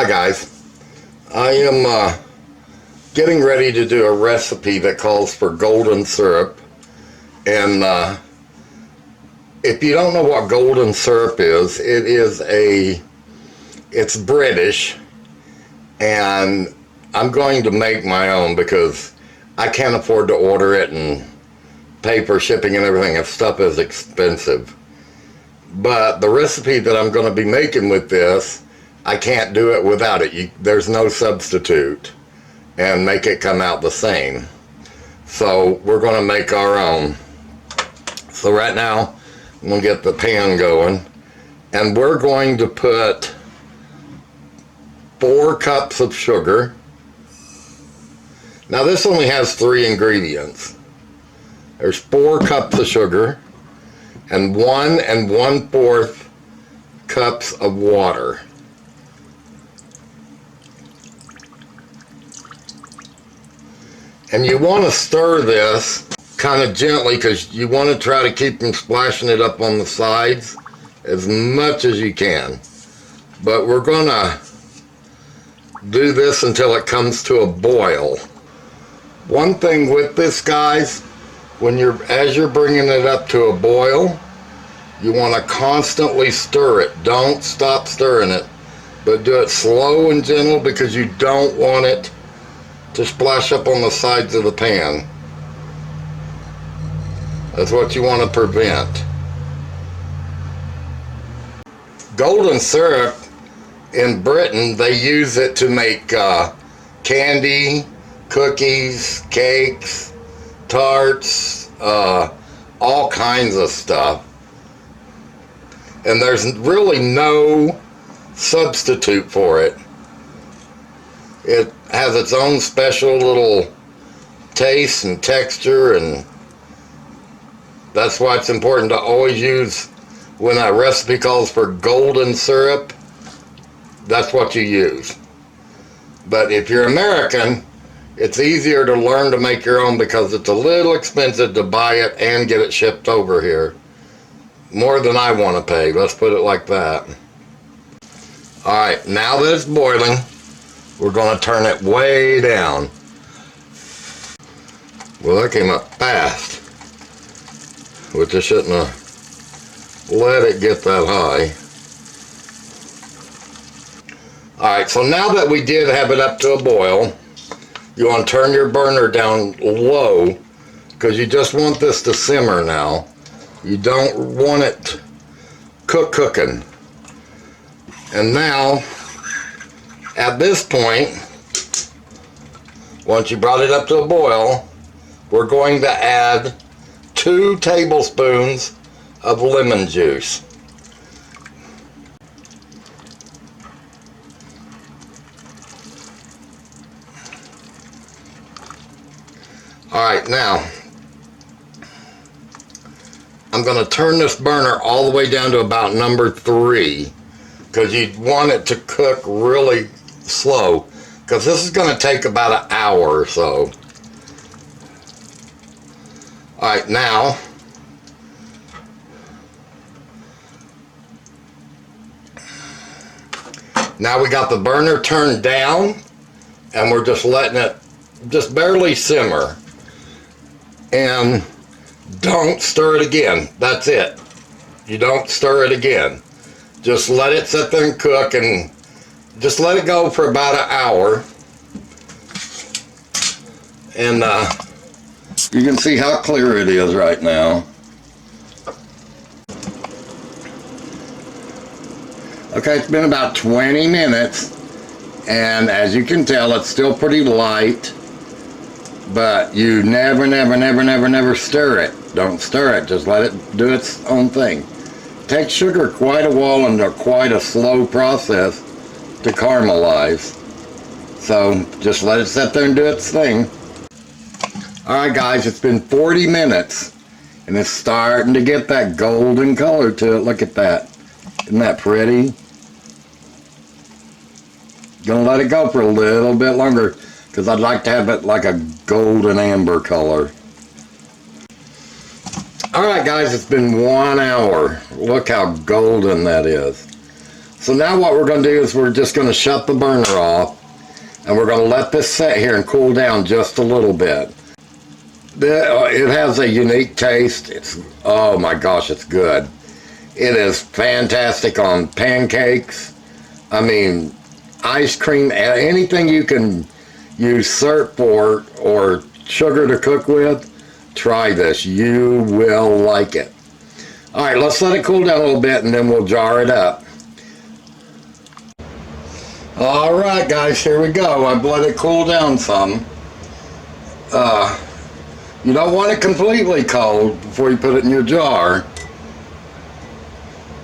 Hi guys, I am getting ready to do a recipe that calls for golden syrup, and if you don't know what golden syrup is, it's British, and I'm going to make my own because I can't afford to order it and pay for shipping and everything. If stuff is expensive. But the recipe that I'm going to be making with this, I can't do it without it. There's no substitute and make it come out the same. So we're going to make our own. So right now I'm going to get the pan going, and we're going to put 4 cups of sugar. Now this only has 3 ingredients. There's 4 cups of sugar and 1 1/4 cups of water. And you want to stir this kind of gently because you want to try to keep from splashing it up on the sides as much as you can. But we're going to do this until it comes to a boil. One thing with this, guys, as you're bringing it up to a boil, you want to constantly stir it. Don't stop stirring it, but do it slow and gentle because you don't want it to splash up on the sides of the pan. That's what you want to prevent. Golden syrup in Britain, they use it to make candy, cookies, cakes, tarts, all kinds of stuff. And there's really no substitute for it. It has its own special little taste and texture, and that's why it's important to always use, when a recipe calls for golden syrup, that's what you use. But if you're American, it's easier to learn to make your own because it's a little expensive to buy it and get it shipped over here. More than I want to pay, let's put it like that. Alright, now that it's boiling, we're going to turn it way down. Well, that came up fast, which I shouldn't have let it get that high. Alright, so now that we did have it up to a boil, you want to turn your burner down low because you just want this to simmer now. You don't want it cooking. And now, at this point, once you brought it up to a boil, we're going to add 2 tablespoons of lemon juice. Alright, now I'm going to turn this burner all the way down to about number 3 because you want it to cook really slow because this is going to take about an hour or so. Alright, now we got the burner turned down and we're just letting it just barely simmer. And don't stir it again. That's it. You don't stir it again. Just let it sit there and cook, and just let it go for about an hour. And you can see how clear it is right now. Okay, it's been about 20 minutes, and as you can tell, it's still pretty light. But you never stir it. Don't stir it. Just let it do its own thing. It takes sugar quite a while and quite a slow process to caramelize. So just let it sit there and do its thing. Alright guys, it's been 40 minutes and it's starting to get that golden color to it. Look at that. Isn't that pretty? Gonna let it go for a little bit longer because I'd like to have it like a golden amber color. Alright guys, it's been 1 hour. Look how golden that is. So now what we're going to do is we're just going to shut the burner off, and we're going to let this sit here and cool down just a little bit. It has a unique taste. It's, oh my gosh, it's good. It is fantastic on pancakes. I mean, ice cream, anything you can use syrup for or sugar to cook with, try this. You will like it. All right, let's let it cool down a little bit and then we'll jar it up. All right, guys, here we go. I've let it cool down some. You don't want it completely cold before you put it in your jar.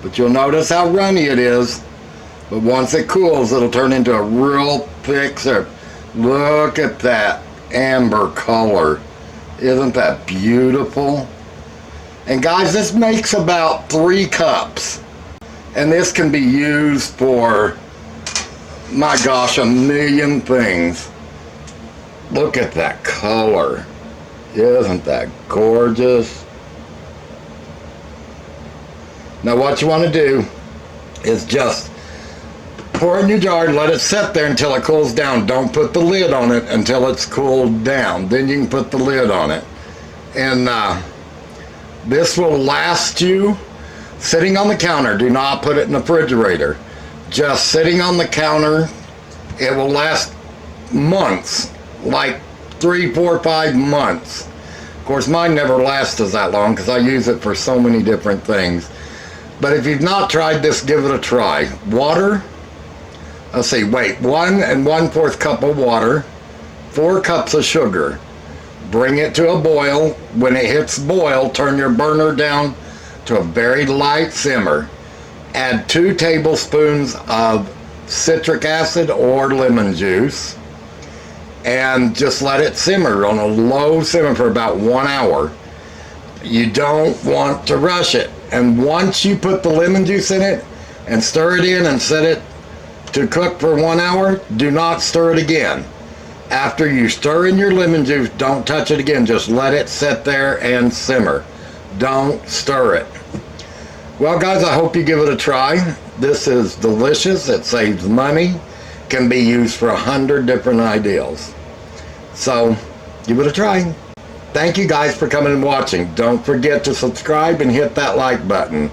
But you'll notice how runny it is. But once it cools, it'll turn into a real thick syrup. Look at that amber color. Isn't that beautiful? And guys, this makes about 3 cups. And this can be used for, my gosh, a million things. Look at that color. Isn't that gorgeous? Now what you want to do is just pour it in your jar and let it sit there until it cools down. Don't put the lid on it until it's cooled down. Then you can put the lid on it. And this will last you sitting on the counter. Do not put it in the refrigerator. Just sitting on the counter, it will last months, like 3, 4, 5 months. Of course, mine never lasts that long because I use it for so many different things. But if you've not tried this, give it a try. Water, let's see, wait, 1 1/4 cup of water, 4 cups of sugar. Bring it to a boil. When it hits boil, turn your burner down to a very light simmer. Add 2 tablespoons of citric acid or lemon juice. And just let it simmer on a low simmer for about 1 hour. You don't want to rush it. And once you put the lemon juice in it and stir it in and set it to cook for 1 hour, do not stir it again. After you stir in your lemon juice, don't touch it again. Just let it sit there and simmer. Don't stir it. Well, guys, I hope you give it a try. This is delicious. It saves money. Can be used for 100 different ideals. So, give it a try. Thank you guys for coming and watching. Don't forget to subscribe and hit that like button.